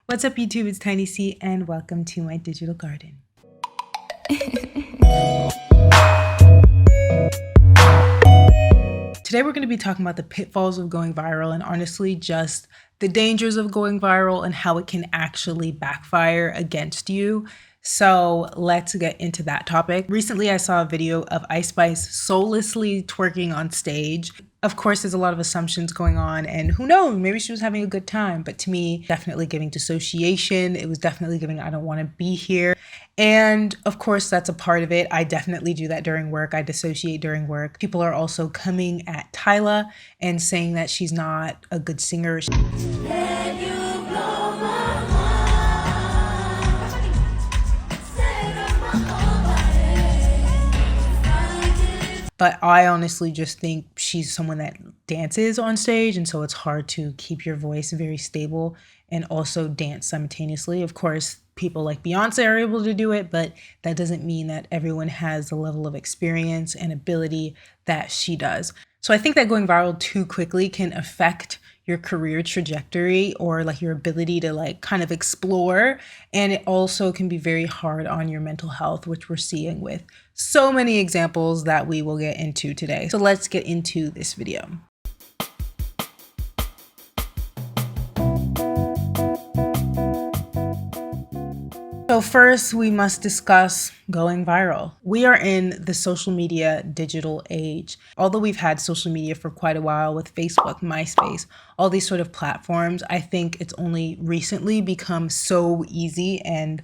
What's up, YouTube? It's Tinysey, and welcome to my digital garden. Today we're going to be talking about the pitfalls of going viral and honestly just the dangers of going viral and how it can actually backfire against you. So let's get into that topic. Recently, I saw a video of Ice Spice soullessly twerking on stage. Of course, there's a lot of assumptions going on, and who knows, maybe she was having a good time. But to me, definitely giving dissociation. It was definitely giving, I don't want to be here. And of course, that's a part of it. I definitely do that during work. I dissociate during work. People are also coming at Tyla and saying that she's not a good singer. But I honestly just think she's someone that dances on stage, and so it's hard to keep your voice very stable and also dance simultaneously. Of course, people like Beyonce are able to do it, but that doesn't mean that everyone has the level of experience and ability that she does. So I think that going viral too quickly can affect your career trajectory or like your ability to like kind of explore. And it also can be very hard on your mental health, which we're seeing with so many examples that we will get into today. So let's get into this video. So first, we must discuss going viral. We are in the social media digital age. Although we've had social media for quite a while with Facebook, MySpace, all these sort of platforms, I think it's only recently become so easy and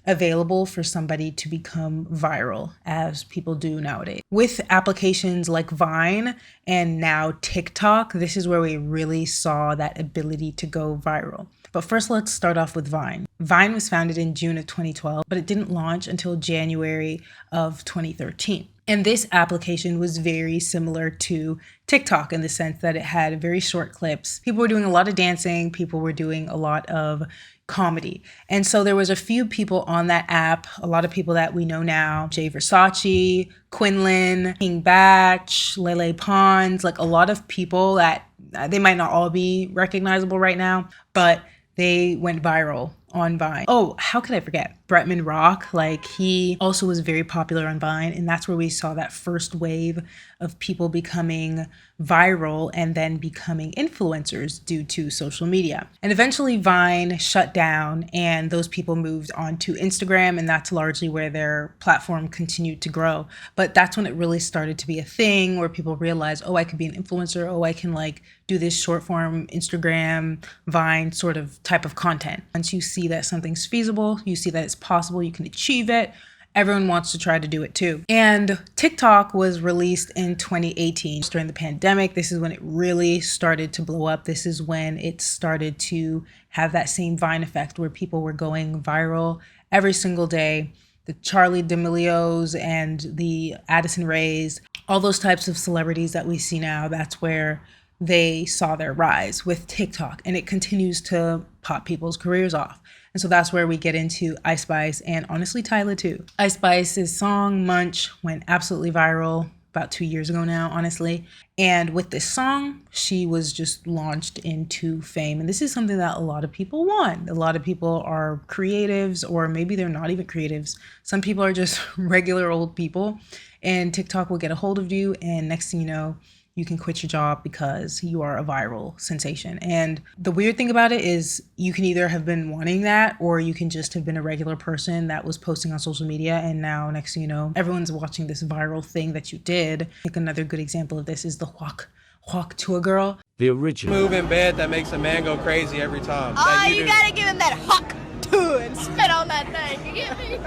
available for somebody to become viral as people do nowadays. With applications like Vine and now TikTok, this is where we really saw that ability to go viral. But first, let's start off with Vine. Vine was founded in June of 2012, but it didn't launch until January of 2013. And this application was very similar to TikTok in the sense that it had very short clips. People were doing a lot of dancing. People were doing a lot of comedy. And so there was a few people on that app, a lot of people that we know now, Jay Versace, Quinlan, King Batch, Lele Pons, like a lot of people that they might not all be recognizable right now, but they went viral on Vine. Oh, how could I forget? Bretman Rock, like he also was very popular on Vine, and that's where we saw that first wave of people becoming viral and then becoming influencers due to social media. And eventually Vine shut down and those people moved on to Instagram, and that's largely where their platform continued to grow. But that's when it really started to be a thing where people realized, oh, I could be an influencer, oh, I can like do this short form Instagram, Vine sort of type of content. Once you see that something's feasible, you see that it's possible, you can achieve it, everyone wants to try to do it too. And TikTok was released in 2018 during the pandemic. This is when it really started to blow up. This is when it started to have that same Vine effect where people were going viral every single day. The Charli D'Amelio's and the Addison Rae's, all those types of celebrities that we see now, that's where they saw their rise with TikTok, and it continues to pop people's careers off. And so that's where we get into Ice Spice and honestly Tyla too. Ice Spice's song Munch went absolutely viral about 2 years ago now, honestly. And with this song, she was just launched into fame. And this is something that a lot of people want. A lot of people are creatives, or maybe they're not even creatives. Some people are just regular old people, and TikTok will get a hold of you, and next thing you know, you can quit your job because you are a viral sensation. And the weird thing about it is you can either have been wanting that, or you can just have been a regular person that was posting on social media, and now next thing you know, everyone's watching this viral thing that you did. I think another good example of this is the huak tuah girl. The original move in bed that makes a man go crazy every time. Oh, you gotta give him that huak tuah and spit on that thing. You get me?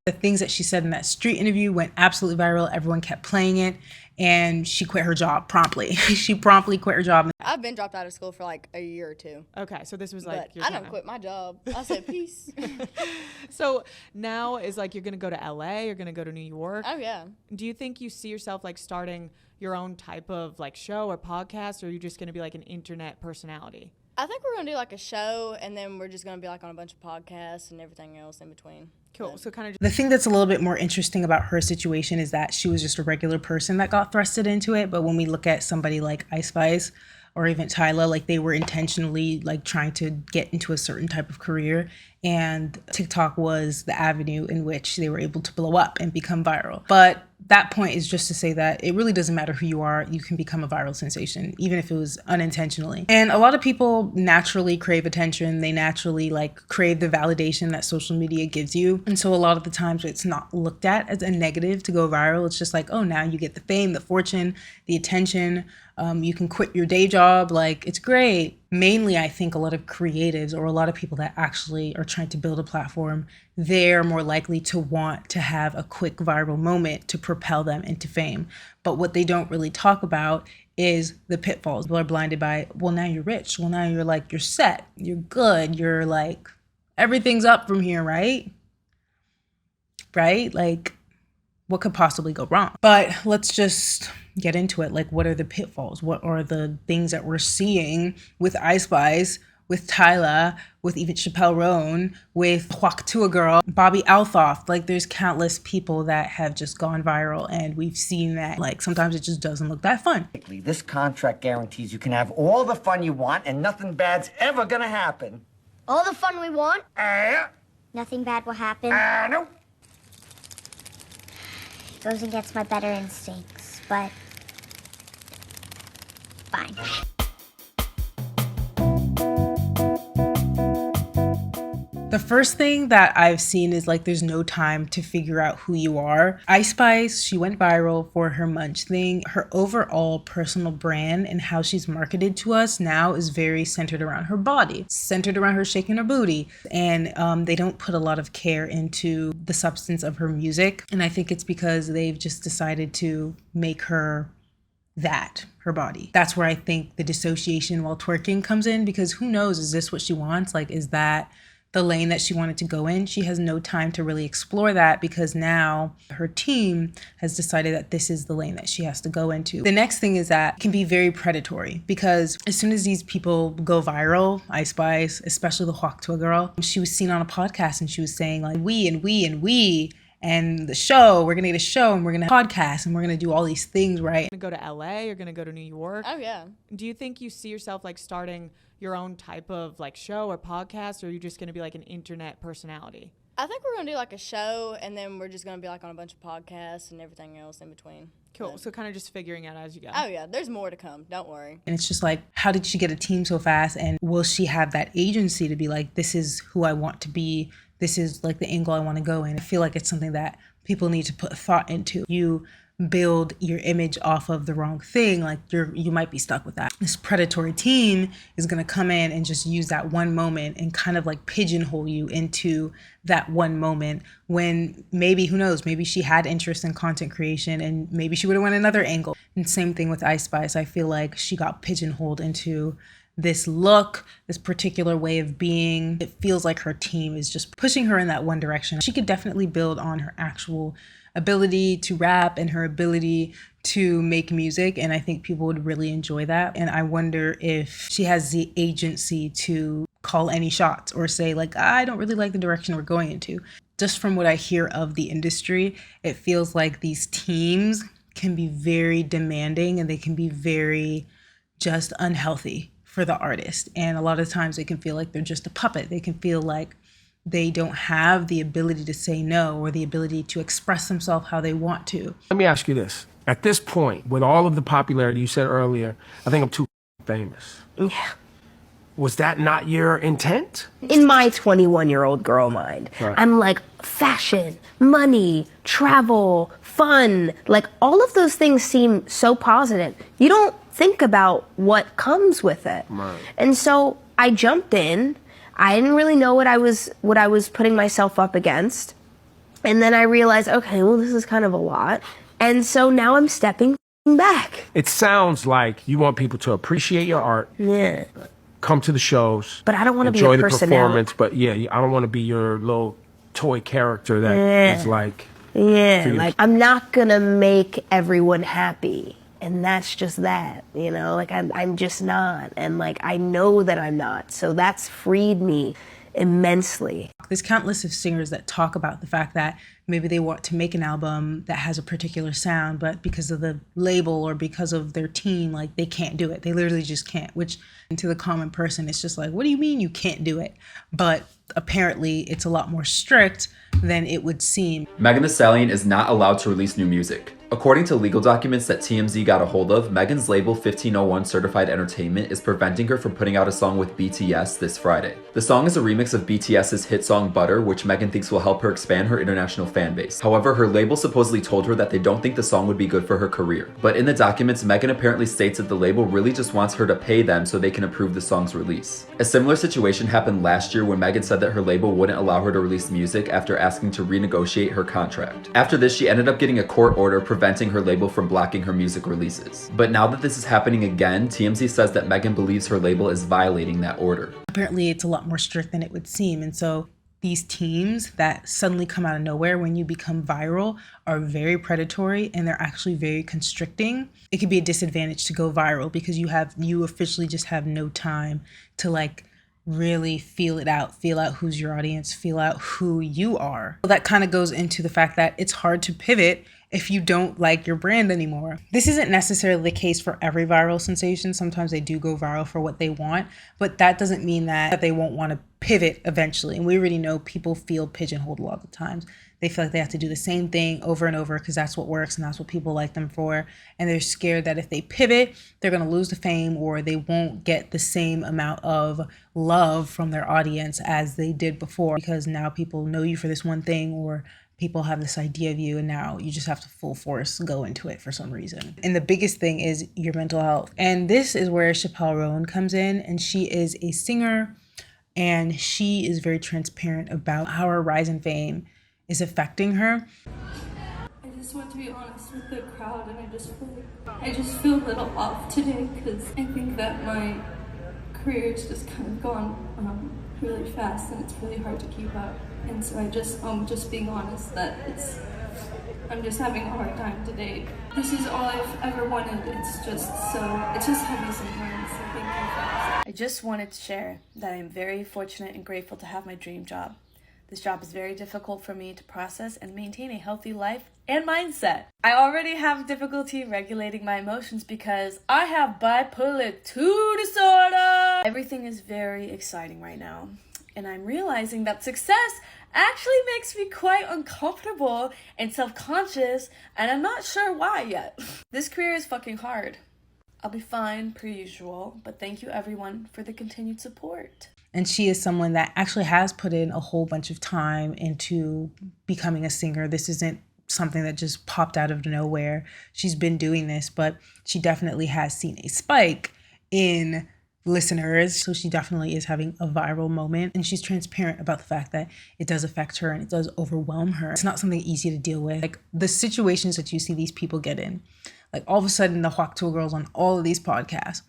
The things that she said in that street interview went absolutely viral. Everyone kept playing it, and she quit her job promptly. She promptly quit her job. I've been dropped out of school for like a year or two. Okay, so this was like But I don't quit my job. I said peace. So now is like you're gonna go to LA, you're gonna go to New York. Oh yeah. Do you think you see yourself like starting your own type of like show or podcast, or are you just gonna be like an internet personality? I think we're gonna do like a show, and then we're just gonna be like on a bunch of podcasts and everything else in between. Cool. So kind of The thing that's a little bit more interesting about her situation is that she was just a regular person that got thrusted into it. But when we look at somebody like Ice Spice, or even Tyla, like they were intentionally like trying to get into a certain type of career, and TikTok was the avenue in which they were able to blow up and become viral. But that point is just to say that it really doesn't matter who you are, you can become a viral sensation, even if it was unintentionally. And a lot of people naturally crave attention. They naturally like crave the validation that social media gives you. And so a lot of the times it's not looked at as a negative to go viral. It's just like, oh, now you get the fame, the fortune, the attention. You can quit your day job. Like, it's great. Mainly, I think a lot of creatives or a lot of people that actually are trying to build a platform, they're more likely to want to have a quick viral moment to propel them into fame. But what they don't really talk about is the pitfalls. People are blinded by, well, now you're rich. Well, now you're like, you're set. You're good. You're like, everything's up from here, right? Right? Like, what could possibly go wrong? But let's just get into it. Like, what are the pitfalls? What are the things that we're seeing with Ice Spice, with Tyla, with even Chappell Roan, with Huak Girl, Bobby Althoff? Like, there's countless people that have just gone viral, and we've seen that. Like, sometimes it just doesn't look that fun. This contract guarantees you can have all the fun you want, and nothing bad's ever gonna happen. All the fun we want? Yeah. Nothing bad will happen. No. Goes against my better instincts, but fine. The first thing that I've seen is like there's no time to figure out who you are. Ice Spice, she went viral for her munch thing. Her overall personal brand and how she's marketed to us now is very centered around her body, centered around her shaking her booty. And they don't put a lot of care into the substance of her music. And I think it's because they've just decided to make her her body. That's where I think the dissociation while twerking comes in, because who knows, is this what she wants? Like, is that the lane that she wanted to go in? She has no time to really explore that because now her team has decided that this is the lane that she has to go into. The next thing is that it can be very predatory, because as soon as these people go viral, Ice Spice, especially the Huak Girl, she was seen on a podcast and she was saying like, we and the show, we're gonna get a show and we're gonna podcast and we're gonna do all these things, right? You're gonna go to LA, you're gonna go to New York. Oh, yeah. Do you think you see yourself like starting your own type of like show or podcast, or are you just gonna be like an internet personality? I think we're going to do like a show, and then we're just going to be like on a bunch of podcasts and everything else in between. Cool. So kind of just figuring out as you go. Oh, yeah. There's more to come. Don't worry. And it's just like, how did she get a team so fast? And will she have that agency to be like, this is who I want to be. This is like the angle I want to go in. I feel like it's something that people need to put thought into. You build your image off of the wrong thing, like you might be stuck with that. This predatory team is going to come in and just use that one moment and kind of like pigeonhole you into that one moment, when maybe, who knows, maybe she had interest in content creation and maybe she would have went another angle. And same thing with Ice Spice. I feel like she got pigeonholed into this look, this particular way of being. It feels like her team is just pushing her in that one direction. She could definitely build on her actual ability to rap and her ability to make music, and I think people would really enjoy that. And I wonder if she has the agency to call any shots or say like, I don't really like the direction we're going into. Just from what I hear of the industry, it feels like these teams can be very demanding and they can be very just unhealthy for the artist. And a lot of times it can feel like they're just a puppet. They can feel like they don't have the ability to say no or the ability to express themselves how they want to. Let me ask you this. At this point, with all of the popularity you said earlier, I think I'm too famous. Yeah. Was that not your intent? In my 21-year-old girl mind, Right. I'm like, fashion, money, travel, fun, like all of those things seem so positive. You don't think about what comes with it. Right. And so I jumped in. I didn't really know what I was putting myself up against. And then I realized, okay, well, this is kind of a lot. And so now I'm stepping back. It sounds like you want people to appreciate your art, Yeah. come to the shows, But I don't want to be enjoy a the personality. performance. But yeah, I don't want to be your little toy character that is like, Yeah, for you. like I'm not gonna make everyone happy. And that's just that, you know, like I'm just not. And like, I know that I'm not. So that's freed me. immensely. There's countless of singers that talk about the fact that maybe they want to make an album that has a particular sound, but because of the label or because of their team, like they can't do it. They literally just can't, which to the common person, it's just like, what do you mean you can't do it? But apparently it's a lot more strict than it would seem. Megan Thee Stallion is not allowed to release new music. According to legal documents that TMZ got a hold of, Megan's label 1501 Certified Entertainment is preventing her from putting out a song with BTS this Friday. The song is a remix of BTS's hit song Butter, which Megan thinks will help her expand her international fan base. However, her label supposedly told her that they don't think the song would be good for her career. But in the documents, Megan apparently states that the label really just wants her to pay them so they can approve the song's release. A similar situation happened last year when Megan said that her label wouldn't allow her to release music after asking to renegotiate her contract. After this, she ended up getting a court order preventing her label from blocking her music releases. But now that this is happening again, TMZ says that Megan believes her label is violating that order. Apparently it's a lot more strict than it would seem. And so these teams that suddenly come out of nowhere when you become viral are very predatory, and they're actually very constricting. It could be a disadvantage to go viral because you officially just have no time to like really feel out who's your audience, feel out who you are. So that kind of goes into the fact that it's hard to pivot if you don't like your brand anymore. This isn't necessarily the case for every viral sensation. Sometimes they do go viral for what they want, but that doesn't mean that they won't want to pivot eventually. And we already know people feel pigeonholed a lot of the times. They feel like they have to do the same thing over and over because that's what works and that's what people like them for. And they're scared that if they pivot, they're going to lose the fame or they won't get the same amount of love from their audience as they did before, because now people know you for this one thing, or people have this idea of you, and now you just have to full force go into it for some reason. And the biggest thing is your mental health. And this is where Chappell Roan comes in, and she is a singer, and she is very transparent about how her rise in fame is affecting her. I just want to be honest with the crowd, and I just feel a little off today because I think that my career's just kind of gone really fast, and it's really hard to keep up. And so just being honest that I'm just having a hard time today. This is all I've ever wanted. It's just heavy sometimes. So thank you. I just wanted to share that I am very fortunate and grateful to have my dream job. This job is very difficult for me to process and maintain a healthy life and mindset. I already have difficulty regulating my emotions because I have bipolar 2 disorder. Everything is very exciting right now, and I'm realizing that success actually makes me quite uncomfortable and self-conscious, and I'm not sure why yet. This career is fucking hard. I'll be fine per usual, but thank you everyone for the continued support. And she is someone that actually has put in a whole bunch of time into becoming a singer. This isn't something that just popped out of nowhere. She's been doing this, but she definitely has seen a spike in listeners. So she definitely is having a viral moment, and she's transparent about the fact that it does affect her and it does overwhelm her. It's not something easy to deal with. Like the situations that you see these people get in, like all of a sudden the huak girls on all of these podcasts,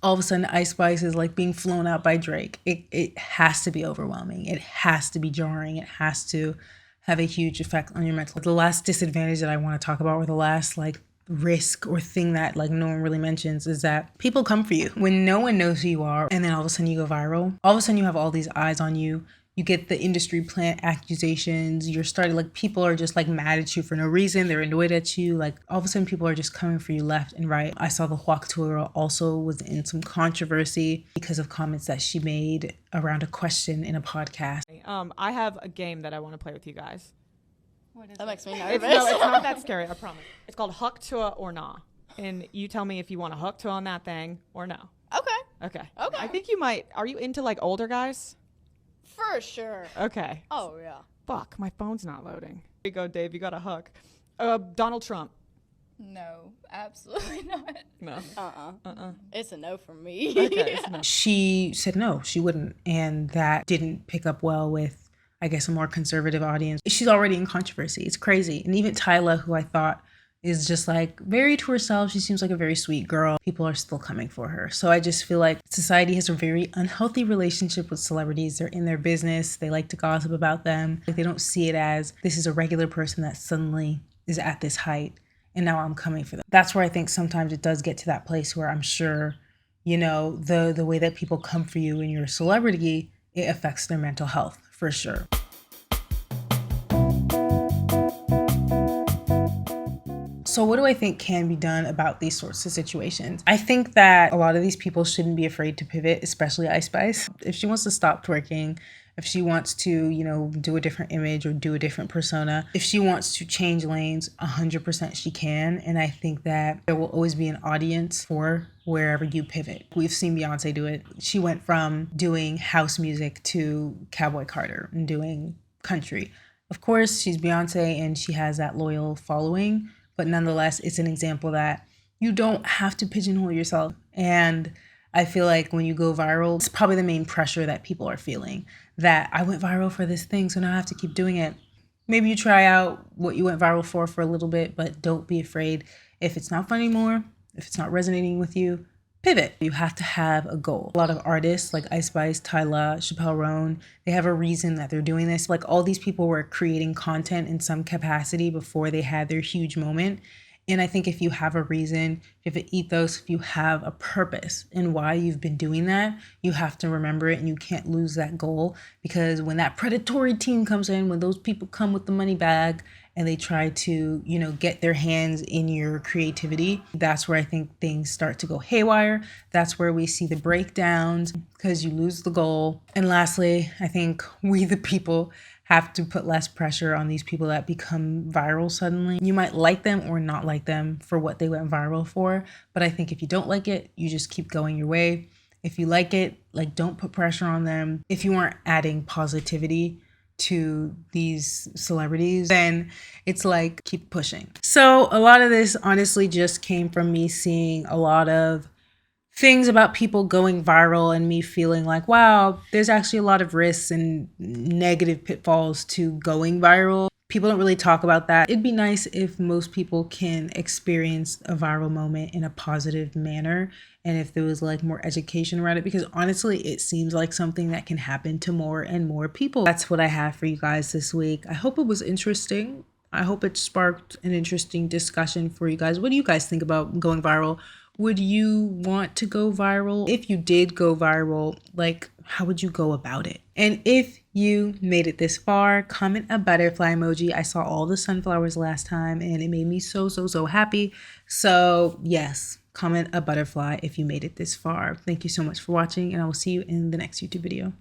all of a sudden Ice Spice is like being flown out by Drake. It has to be overwhelming. It has to be jarring. It has to have a huge effect on your mental. The last disadvantage that I want to talk about, or the last like risk or thing that like no one really mentions, is that people come for you when no one knows who you are, and then all of a sudden you go viral. All of a sudden you have all these eyes on you. You get the industry plant accusations. You're starting, like, people are just like mad at you for no reason. They're annoyed at you. Like all of a sudden people are just coming for you left and right. I saw the huak girl also was in some controversy because of comments that she made around a question in a podcast. I have a game that I want to play with you guys. That makes me nervous. It's not that scary, I promise. It's called huak tuah or nah. And you tell me if you want a huak tuah on that thing or no. Okay. I think you might. Are you into like older guys? For sure. Okay. Oh, yeah. Fuck, my phone's not loading. Here you go, Dave. You got a huck. Donald Trump. No, absolutely not. No. It's a no from me. Okay. It's no. She said no, she wouldn't. And that didn't pick up well with, I guess, a more conservative audience. She's already in controversy. It's crazy. And even Tyla, who I thought is just like very to herself, she seems like a very sweet girl, people are still coming for her. So I just feel like society has a very unhealthy relationship with celebrities. They're in their business. They like to gossip about them. Like, they don't see it as this is a regular person that suddenly is at this height and now I'm coming for them. That's where I think sometimes it does get to that place where I'm sure, you know, the way that people come for you and you're a celebrity it affects their mental health for sure. So what do I think can be done about these sorts of situations? I think that a lot of these people shouldn't be afraid to pivot, especially Ice Spice. If she wants to stop twerking, if she wants to, do a different image or do a different persona, if she wants to change lanes, 100% she can. And I think that there will always be an audience for wherever you pivot. We've seen Beyonce do it. She went from doing house music to Cowboy Carter and doing country. Of course, she's Beyonce and she has that loyal following, but nonetheless, it's an example that you don't have to pigeonhole yourself. And I feel like when you go viral, it's probably the main pressure that people are feeling, that I went viral for this thing, so now I have to keep doing it. Maybe you try out what you went viral for a little bit, but don't be afraid. If it's not fun anymore, if it's not resonating with you, pivot. You have to have a goal. A lot of artists like Ice Spice, Tyla, Chappell Roan, they have a reason that they're doing this. Like all these people were creating content in some capacity before they had their huge moment. And I think if you have a reason, if you have an ethos, if you have a purpose in why you've been doing that, you have to remember it and you can't lose that goal. Because when that predatory team comes in, when those people come with the money bag and they try to, get their hands in your creativity, that's where I think things start to go haywire. That's where we see the breakdowns because you lose the goal. And lastly, I think we the people have to put less pressure on these people that become viral suddenly. You might like them or not like them for what they went viral for, but I think if you don't like it, you just keep going your way. If you like it, don't put pressure on them. If you aren't adding positivity to these celebrities, then it's keep pushing. So a lot of this honestly just came from me seeing a lot of things about people going viral and me feeling like, wow, there's actually a lot of risks and negative pitfalls to going viral. People don't really talk about that. It'd be nice if most people can experience a viral moment in a positive manner and if there was more education around it, because honestly, it seems like something that can happen to more and more people. That's what I have for you guys this week. I hope it was interesting. I hope it sparked an interesting discussion for you guys. What do you guys think about going viral? Would you want to go viral? If you did go viral, how would you go about it? And if you made it this far, comment a butterfly emoji. I saw all the sunflowers last time and it made me so happy. So yes, comment a butterfly if you made it this far. Thank you so much for watching and I will see you in the next YouTube video.